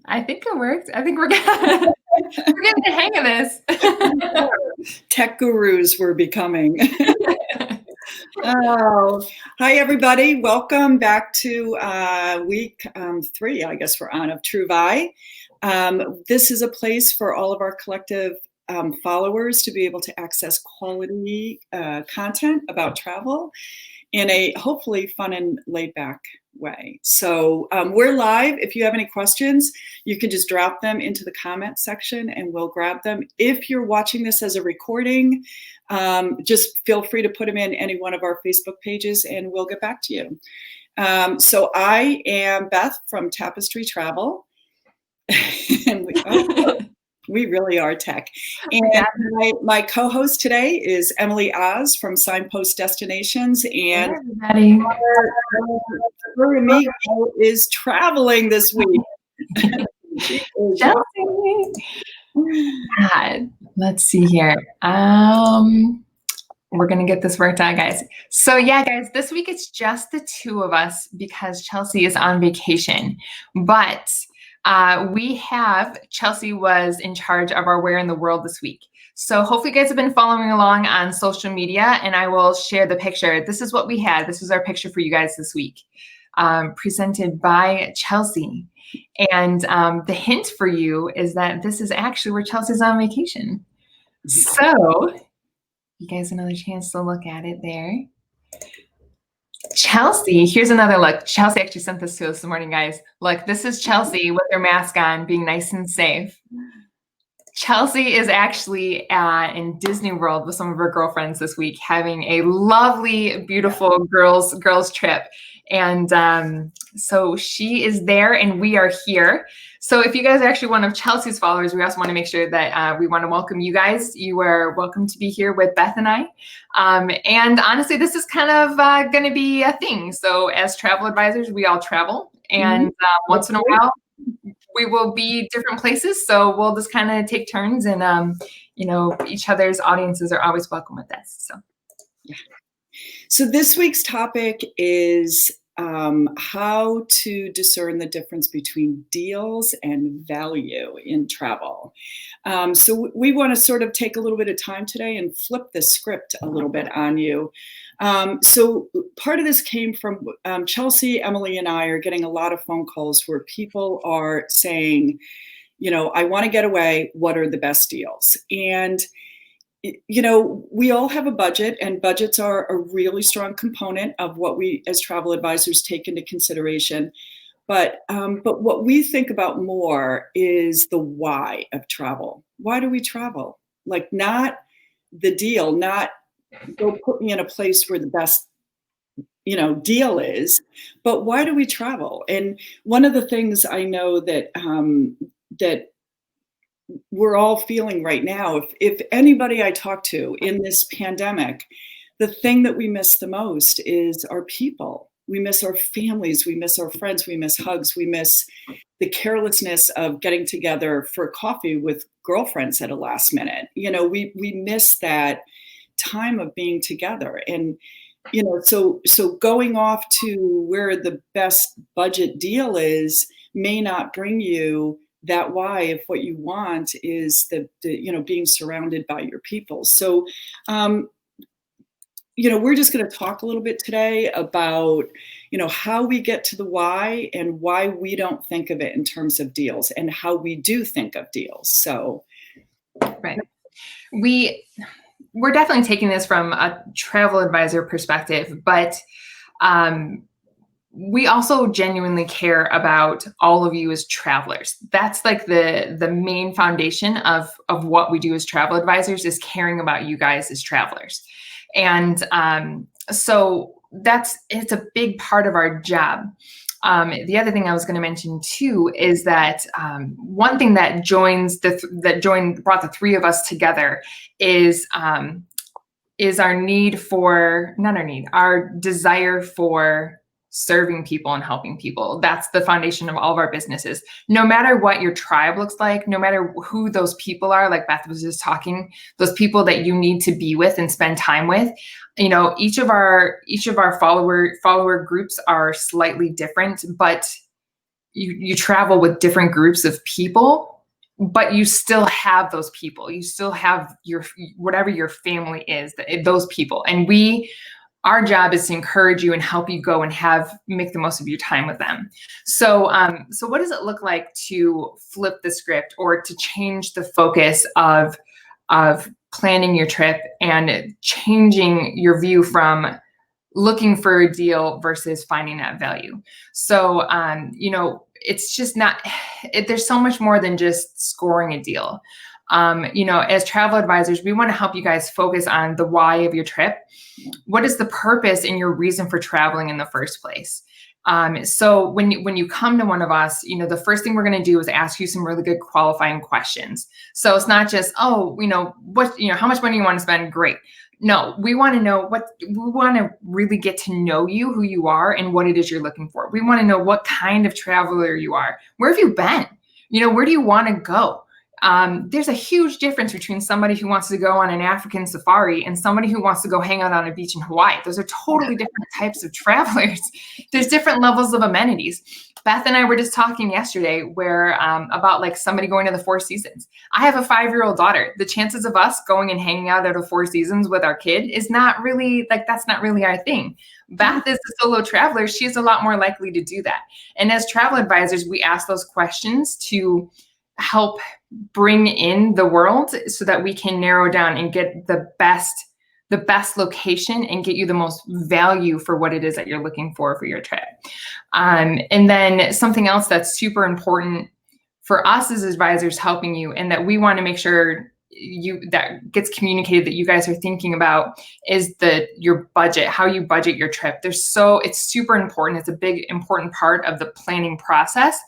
I think it worked. I think we're getting the hang of this. Tech gurus we're becoming. Oh, hi everybody. Welcome back to week 3, I guess we're on, of True Vi. This is a place for all of our collective followers to be able to access quality content about travel in a hopefully fun and laid back way. So we're live. If you have any questions, you can just drop them into the comment section and we'll grab them. If you're watching this as a recording, just feel free to put them in any one of our Facebook pages and we'll get back to you. So I am Beth from Tapestry Travel. And we really are tech. And my co-host today is Emily Oz from Signpost Destinations. And her amigo is traveling this week. God, let's see here. We're going to get this worked out, guys. So yeah, guys, this week it's just the two of us because Chelsea is on vacation. But Chelsea was in charge of our Where in the World this week. So hopefully you guys have been following along on social media and I will share the picture. This is what we had. This was our picture for you guys this week, presented by Chelsea. And the hint for you is that this is actually where Chelsea's on vacation. So you guys another chance to look at it there. Chelsea, here's another look. Chelsea actually sent this to us this morning, guys. Look, this is Chelsea with her mask on, being nice and safe. Chelsea is actually in Disney World with some of her girlfriends this week, having a lovely, beautiful girls trip. And so she is there and we are here. So if you guys are actually one of Chelsea's followers, we also want to make sure that we want to welcome you guys. You are welcome to be here with Beth and I. And honestly, this is kind of going to be a thing. So as travel advisors, we all travel. And once in a while, we will be different places. So we'll just kind of take turns and, each other's audiences are always welcome with this. So, yeah. So this week's topic is how to discern the difference between deals and value in travel. So we want to sort of take a little bit of time today and flip the script a little bit on you. So part of this came from Chelsea, Emily, and I are getting a lot of phone calls where people are saying, I want to get away. What are the best deals? And we all have a budget, and budgets are a really strong component of what we as travel advisors take into consideration. But what we think about more is the why of travel. Why do we travel? Like, not the deal, not go put me in a place where the best deal is, but why do we travel? And one of the things I know that that we're all feeling right now, if anybody I talk to in this pandemic, the thing that we miss the most is our people. We miss our families, we miss our friends, we miss hugs, we miss the carelessness of getting together for coffee with girlfriends at a last minute. We miss that time of being together. And so going off to where the best budget deal is may not bring you that why, if what you want is the being surrounded by your people. So we're just going to talk a little bit today about how we get to the why and why we don't think of it in terms of deals and how we do think of deals. So right, we're definitely taking this from a travel advisor perspective, but we also genuinely care about all of you as travelers. That's like the main foundation of what we do as travel advisors, is caring about you guys as travelers. And so it's a big part of our job. The other thing I was going to mention too is that one thing that brought the three of us together is our desire for serving people and helping people. That's the foundation of all of our businesses. No matter what your tribe looks like, no matter who those people are, like Beth was just talking, those people that you need to be with and spend time with, each of our follower groups are slightly different, but you travel with different groups of people, but you still have those people. You still have your whatever your family is, those people. And our job is to encourage you and help you go and make the most of your time with them. So, so what does it look like to flip the script or to change the focus of planning your trip and changing your view from looking for a deal versus finding that value? So, it's just not, there's so much more than just scoring a deal. As travel advisors, we want to help you guys focus on the why of your trip. What is the purpose and your reason for traveling in the first place? So when you come to one of us, the first thing we're going to do is ask you some really good qualifying questions. So it's not just, how much money you want to spend? Great. No, we want to know we want to really get to know you, who you are, and what it is you're looking for. We want to know what kind of traveler you are. Where have you been? Where do you want to go? There's a huge difference between somebody who wants to go on an African safari and somebody who wants to go hang out on a beach in Hawaii. Those are totally different types of travelers. There's different levels of amenities. Beth and I were just talking yesterday about like somebody going to the Four Seasons. I have a 5-year-old daughter. The chances of us going and hanging out at a Four Seasons with our kid is not really that's not really our thing. Beth is a solo traveler. She's a lot more likely to do that. And as travel advisors, we ask those questions to help bring in the world so that we can narrow down and get the best location and get you the most value for what it is that you're looking for your trip. And then something else that's super important for us as advisors helping you, and that we want to make sure that gets communicated that you guys are thinking about, is your budget, how you budget your trip. It's super important. It's a big important part of the planning process.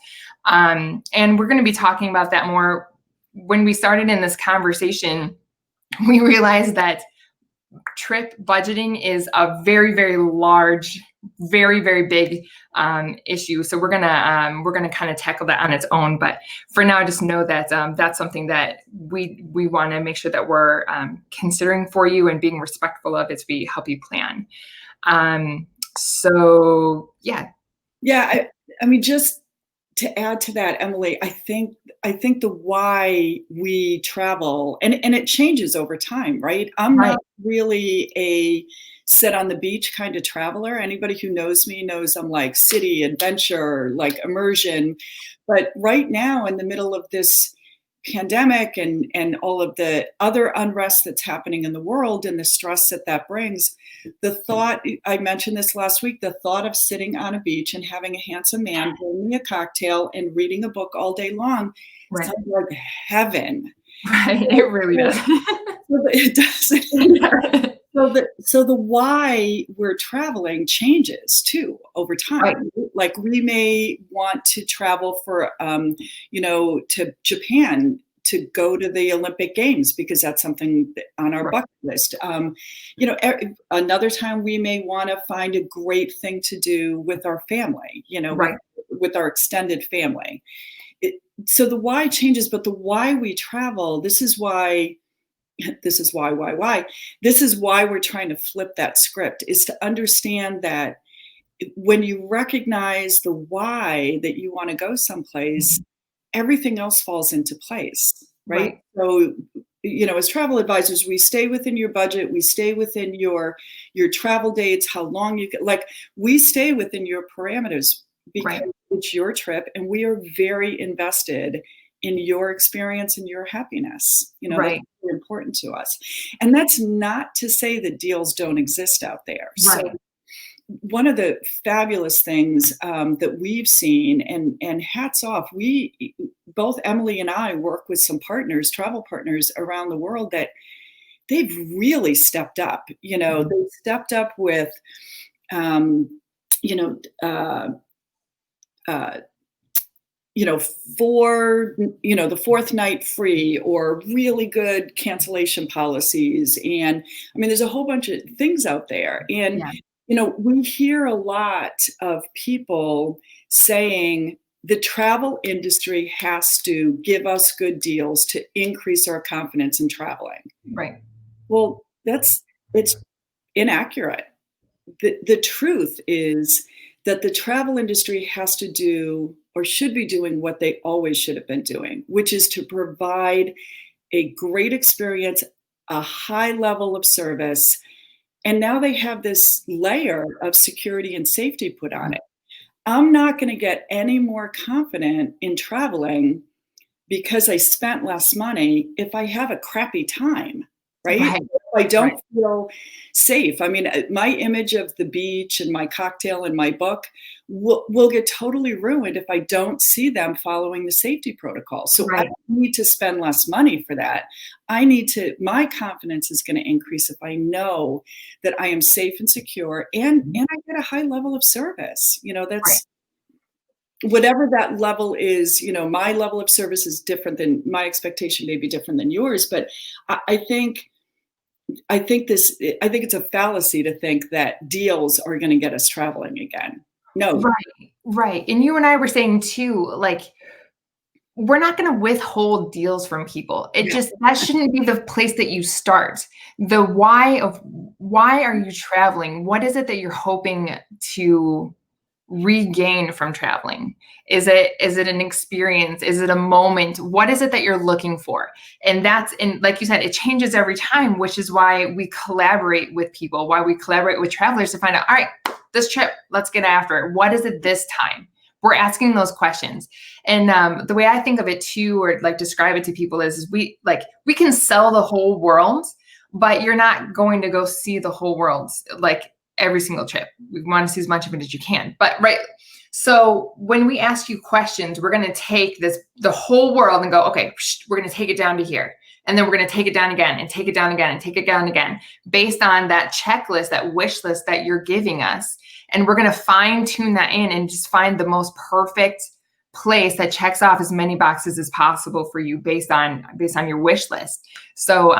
And we're going to be talking about that more. When we started in this conversation, we realized that trip budgeting is a very, very large, very, very big issue. So we're gonna kind of tackle that on its own. But for now, just know that that's something that we want to make sure that we're considering for you and being respectful of as we help you plan. So yeah. Yeah, I mean, just to add to that, Emily, I think the why we travel, and it changes over time, right? I'm Right. not really a sit on the beach kind of traveler. Anybody who knows me knows I'm like city, adventure, like immersion. But right now, in the middle of this pandemic and all of the other unrest that's happening in the world and the stress that brings, the thought, I mentioned this last week, the thought of sitting on a beach and having a handsome man bring me a cocktail and reading a book all day long sounds like heaven. Right, it really does. It does. So the why we're traveling changes too over time. Right. Like we may want to travel for, to Japan to go to the Olympic Games because that's something on our bucket list. Another time we may want to find a great thing to do with our family, with our extended family. So the why changes, but the why we travel, this is why we're trying to flip that script, is to understand that when you recognize the why that you want to go someplace, everything else falls into place, right? So, as travel advisors, we stay within your budget, we stay within your travel dates, how long you can, we stay within your parameters because it's your trip, and we are very invested in your experience and your happiness. That's very important to us. And that's not to say that deals don't exist out there. So one of the fabulous things that we've seen, and hats off, both Emily and I work with some partners, travel partners around the world, that they've really stepped up. They stepped up with, the fourth night free, or really good cancellation policies. And I mean, there's a whole bunch of things out there. And, we hear a lot of people saying the travel industry has to give us good deals to increase our confidence in traveling. Right. Well, it's inaccurate. The truth is that the travel industry has to do or should be doing what they always should have been doing, which is to provide a great experience, a high level of service. And now they have this layer of security and safety put on it. I'm not going to get any more confident in traveling because I spent less money if I have a crappy time, right? Right. If I don't Right. feel safe. I mean, my image of the beach and my cocktail and my book will get totally ruined if I don't see them following the safety protocol. So I Right. don't need to spend less money for that. My confidence is going to increase if I know that I am safe and secure and I get a high level of service. Right. That's whatever that level is. My level of service is different than my expectation, may be different than yours, but I think it's a fallacy to think that deals are going to get us traveling again. No. Right. Right. And you and I were saying too, like, we're not going to withhold deals from people. That shouldn't be the place that you start. The why are you traveling? What is it that you're hoping to regain from traveling? Is it an experience? Is it a moment? What is it that you're looking for? And like you said, it changes every time, which is why we collaborate with people, why we collaborate with travelers to find out, all right, this trip, let's get after it. What is it this time? We're asking those questions. And the way I think of it too, or like describe it to people is we can sell the whole world, but you're not going to go see the whole world like every single trip. We want to see as much of it as you can. But right. So when we ask you questions, we're going to take the whole world and go, okay, we're going to take it down to here. And then we're going to take it down again and take it down again and take it down again based on that checklist, that wish list that you're giving us. And we're going to fine tune that in and just find the most perfect place that checks off as many boxes as possible for you based on your wish list. So,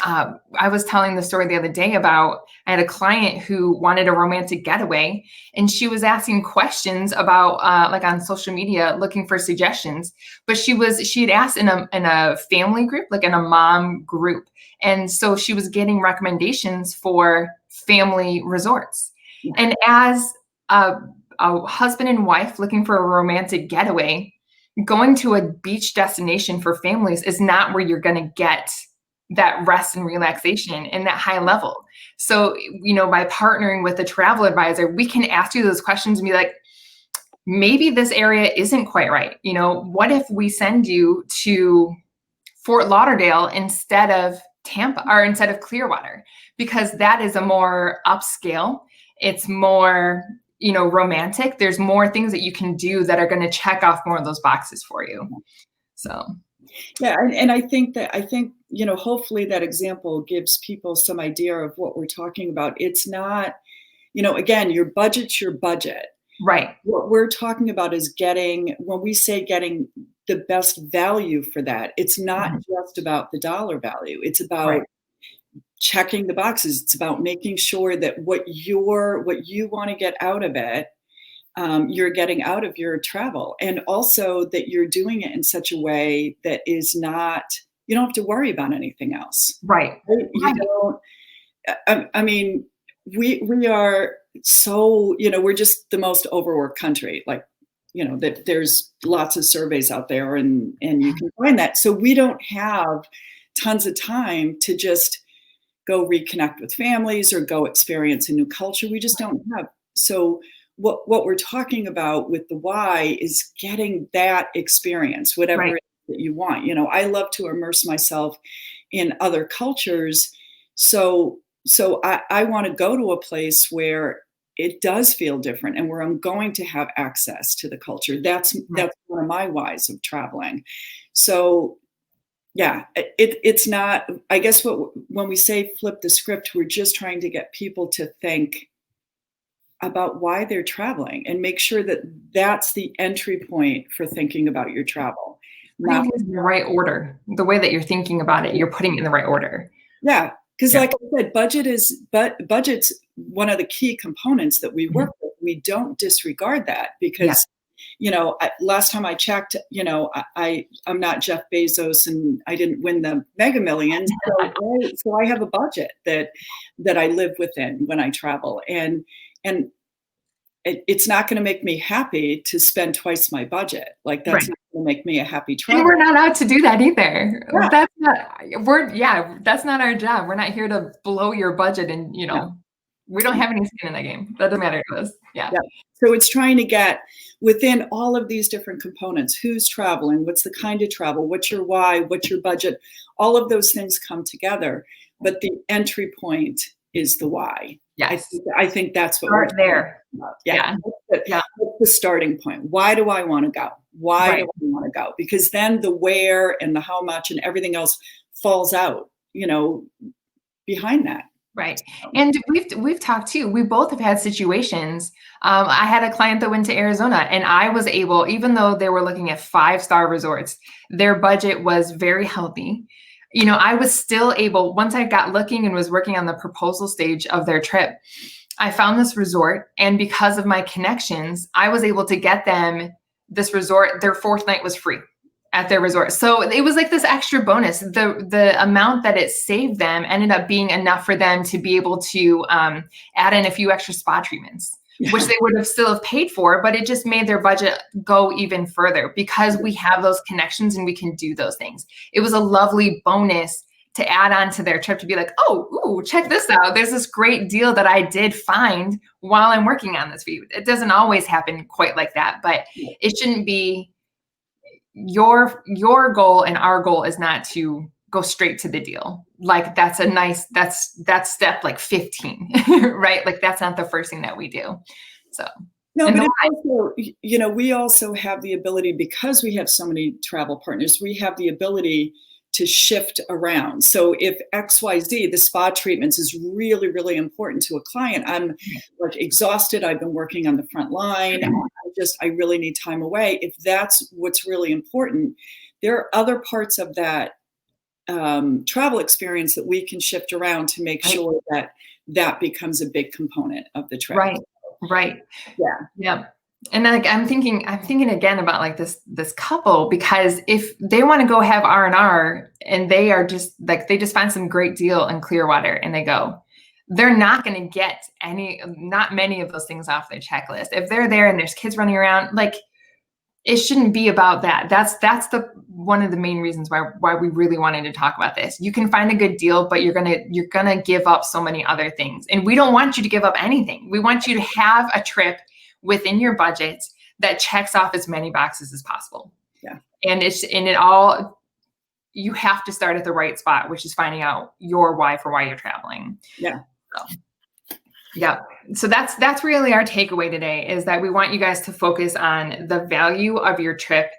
I was telling the story the other day about I had a client who wanted a romantic getaway, and she was asking questions about like on social media, looking for suggestions. But she had asked in a family group, like in a mom group, and so she was getting recommendations for family resorts. And as a husband and wife looking for a romantic getaway, going to a beach destination for families is not where you're going to get that rest and relaxation and that high level. So, by partnering with a travel advisor, we can ask you those questions and be like, maybe this area isn't quite right. What if we send you to Fort Lauderdale instead of Tampa or instead of Clearwater? Because that is a more upscale. It's more, romantic. There's more things that you can do that are going to check off more of those boxes for you. So. Yeah. And I think, hopefully that example gives people some idea of what we're talking about. It's not, again, your budget's your budget. Right. What we're talking about is when we say getting the best value for that, it's not just about the dollar value. It's about checking the boxes. It's about making sure that what you want to get out of it, you're getting out of your travel, and also that you're doing it in such a way that is not, you don't have to worry about anything else. Right. You don't, I mean, we are so, we're just the most overworked country. Like, that there's lots of surveys out there and you can find that. So we don't have tons of time to just go reconnect with families or go experience a new culture. We just don't have. So what we're talking about with the why is getting that experience, whatever it is that you want. I love to immerse myself in other cultures. So I want to go to a place where it does feel different and where I'm going to have access to the culture. That's one of my whys of traveling. So yeah, it's not, I guess when we say flip the script, we're just trying to get people to think about why they're traveling and make sure that that's the entry point for thinking about your travel. Putting things in the right order. The way that you're thinking about it, you're putting it in the right order. Yeah. Because like I said, budget's one of the key components that we work with. We don't disregard that because, last time I checked, I'm not Jeff Bezos and I didn't win the Mega Millions. So I have a budget that I live within when I travel. And it's not going to make me happy to spend twice my budget. Like that's Right. not going to make me a happy And traveler. we're not out to do that either. Yeah. That's not our job. We're not here to blow your budget and, we don't have any skin in that game. That doesn't matter to us. Yeah. So it's trying to get within all of these different components, who's traveling, what's the kind of travel, what's your why, what's your budget, all of those things come together. But the entry point is the why. Yes. I think that's what Start there. Yeah. That's the starting point. Why do I want to go? Why do I want to go? Because then the where and the how much and everything else falls out, behind that. Right. And we've talked too. We both have had situations. I had a client that went to Arizona and I was able, even though they were looking at 5-star resorts, their budget was very healthy. I was still able, once I got looking and was working on the proposal stage of their trip, I found this resort. And because of my connections, I was able to get them this resort. Their 4th night was free at their resort. So it was like this extra bonus. The amount that it saved them ended up being enough for them to be able to add in a few extra spa treatments, which they would have still have paid for, but it just made their budget go even further because we have those connections and we can do those things. It was a lovely bonus to add on to their trip to be like, ooh, check this out. There's this great deal that I did find while I'm working on this for you. It doesn't always happen quite like that, but it shouldn't be your goal, and our goal is not to go straight to the deal. Like that's step like 15, right? Like that's not the first thing that we do. So no, but also, we also have the ability, because we have so many travel partners, we have the ability to shift around. So if XYZ, the spa treatments is really, really important to a client. I'm like exhausted. I've been working on the front line. I really need time away. If that's what's really important, there are other parts of that travel experience that we can shift around to make sure that becomes a big component of the trip. Right. Yeah. And then I'm thinking again about like this couple, because if they want to go have R&R and they are just like, they just find some great deal in Clearwater and they go, they're not going to get not many of those things off their checklist. If they're there and there's kids running around, like it shouldn't be about that. That's one of the main reasons why we really wanted to talk about this. You can find a good deal, but you're gonna give up so many other things. And we don't want you to give up anything. We want you to have a trip within your budget that checks off as many boxes as possible. Yeah. And you have to start at the right spot, which is finding out your why for why you're traveling. Yeah. So that's really our takeaway today, is that we want you guys to focus on the value of your trip.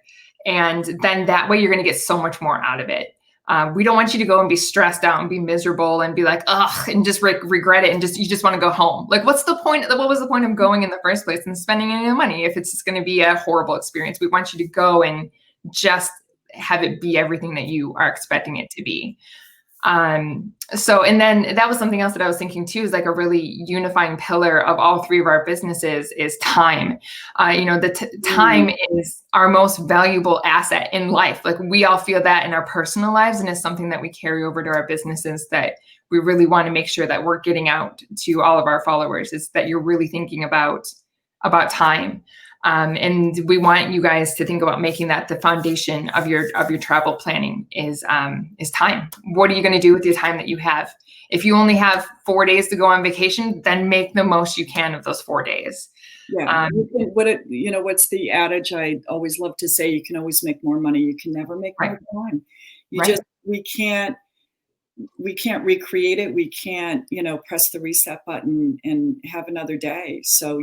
And then that way you're going to get so much more out of it. We don't want you to go and be stressed out and be miserable and be like, ugh, and just regret it. And you just want to go home. Like, what's the point? What was the point of going in the first place and spending any money if it's just going to be a horrible experience? We want you to go and just have it be everything that you are expecting it to be. And then that was something else that I was thinking too, is like a really unifying pillar of all three of our businesses is time. Time is our most valuable asset in life. Like we all feel that in our personal lives, and it's something that we carry over to our businesses that we really want to make sure that we're getting out to all of our followers, is that you're really thinking about time. And we want you guys to think about making that the foundation of your travel planning is time. What are you going to do with the time that you have? If you only have 4 days to go on vacation, then make the most you can of those 4 days. Yeah. What's the adage I always love to say? You can always make more money. You can never make more time. We can't recreate it. We can't, press the reset button and have another day. So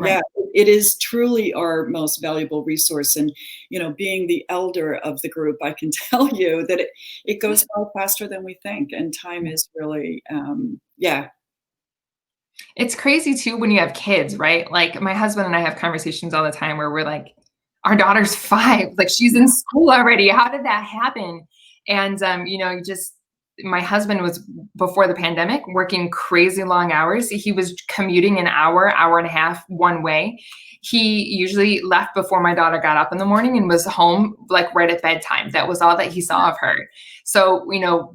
it is truly our most valuable resource. And, being the elder of the group, I can tell you that it goes by faster than we think. And time is really, It's crazy too when you have kids, right? Like my husband and I have conversations all the time where we're like, our daughter's 5, like she's in school already. How did that happen? And, my husband was, before the pandemic, working crazy long hours. He was commuting an hour and a half one way. He usually left before my daughter got up in the morning and was home like right at bedtime. That was all that he saw of her. So,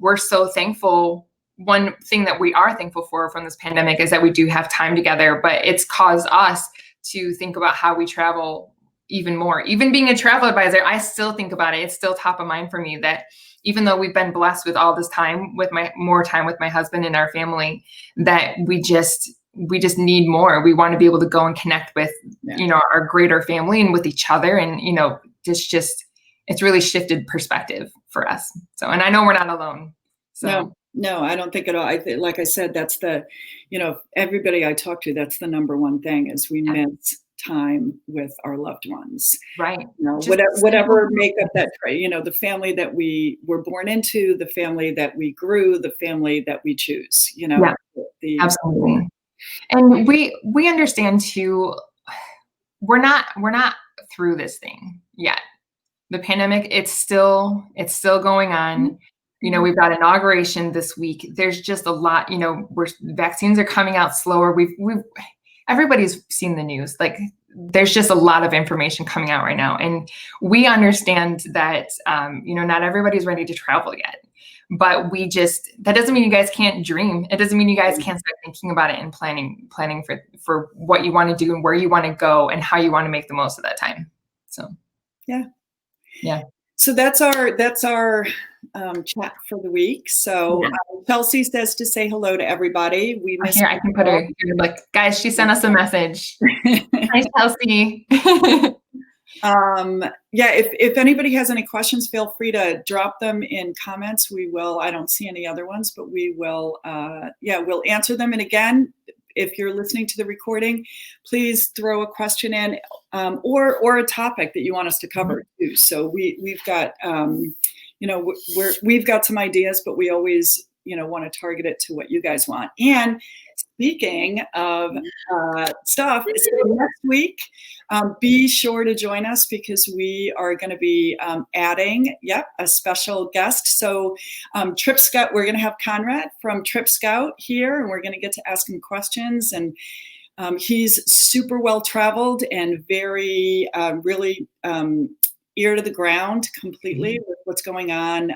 we're so thankful. One thing that we are thankful for from this pandemic is that we do have time together, but it's caused us to think about how we travel even more. Even being a travel advisor, I still think about it. It's still top of mind for me that even though we've been blessed with all this time with more time with my husband and our family, that we just need more. We want to be able to go and connect with, our greater family and with each other. And, it's really shifted perspective for us. So, and I know we're not alone. So. No, I don't think at all. Like I said, that's everybody I talk to, that's the number one thing is we miss time with our loved ones. Right. Whatever make up that, the family that we were born into, the family that we grew, the family that we choose, Absolutely. And we understand too, we're not through this thing yet. The pandemic, it's still going on. We've got inauguration this week. There's just a lot, vaccines are coming out slower. Everybody's seen the news. Like there's just a lot of information coming out right now. And we understand that, not everybody's ready to travel yet, but that doesn't mean you guys can't dream. It doesn't mean you guys can't start thinking about it and planning for what you want to do and where you want to go and how you want to make the most of that time. So, yeah. So that's our chat for the week. So Chelsea says to say hello to everybody. We miss I can put her like, guys, she sent us a message. Hi, Chelsea. If anybody has any questions, feel free to drop them in comments. We will. I don't see any other ones, but we will. We'll answer them. And again, if you're listening to the recording, please throw a question in or a topic that you want us to cover too. So we've got we've got some ideas, but we always want to target it to what you guys want. And speaking of stuff, so next week, be sure to join us because we are going to be adding, a special guest. So Trip Scout, we're going to have Conrad from Trip Scout here, and we're going to get to ask him questions. And he's super well traveled and very, really ear to the ground completely with what's going on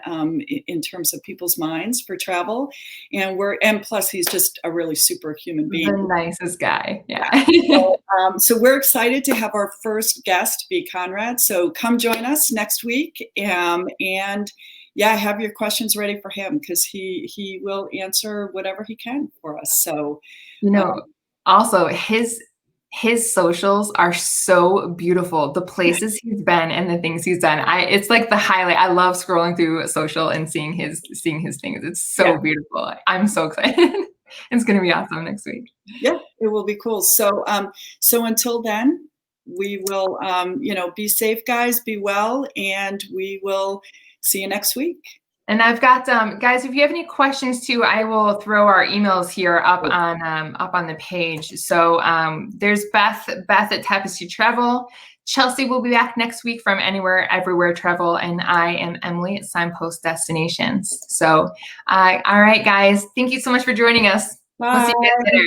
in terms of people's minds for travel. And plus he's just a really super human being. The nicest guy. Yeah. So we're excited to have our first guest be Conrad. So come join us next week. And have your questions ready for him because he will answer whatever he can for us. So, also his socials are so beautiful. The places he's been and the things he's done. It's like the highlight. I love scrolling through social and seeing his things. It's so beautiful. I'm so excited. It's going to be awesome next week. Yeah, it will be cool. So, so until then, we will, be safe, guys, be well, and we will see you next week. And I've got, guys, if you have any questions too, I will throw our emails here up on the page. So there's Beth at Tapestry Travel. Chelsea will be back next week from Anywhere, Everywhere Travel. And I am Emily at Signpost Destinations. So, all right, guys, thank you so much for joining us. Bye. We'll see you guys later.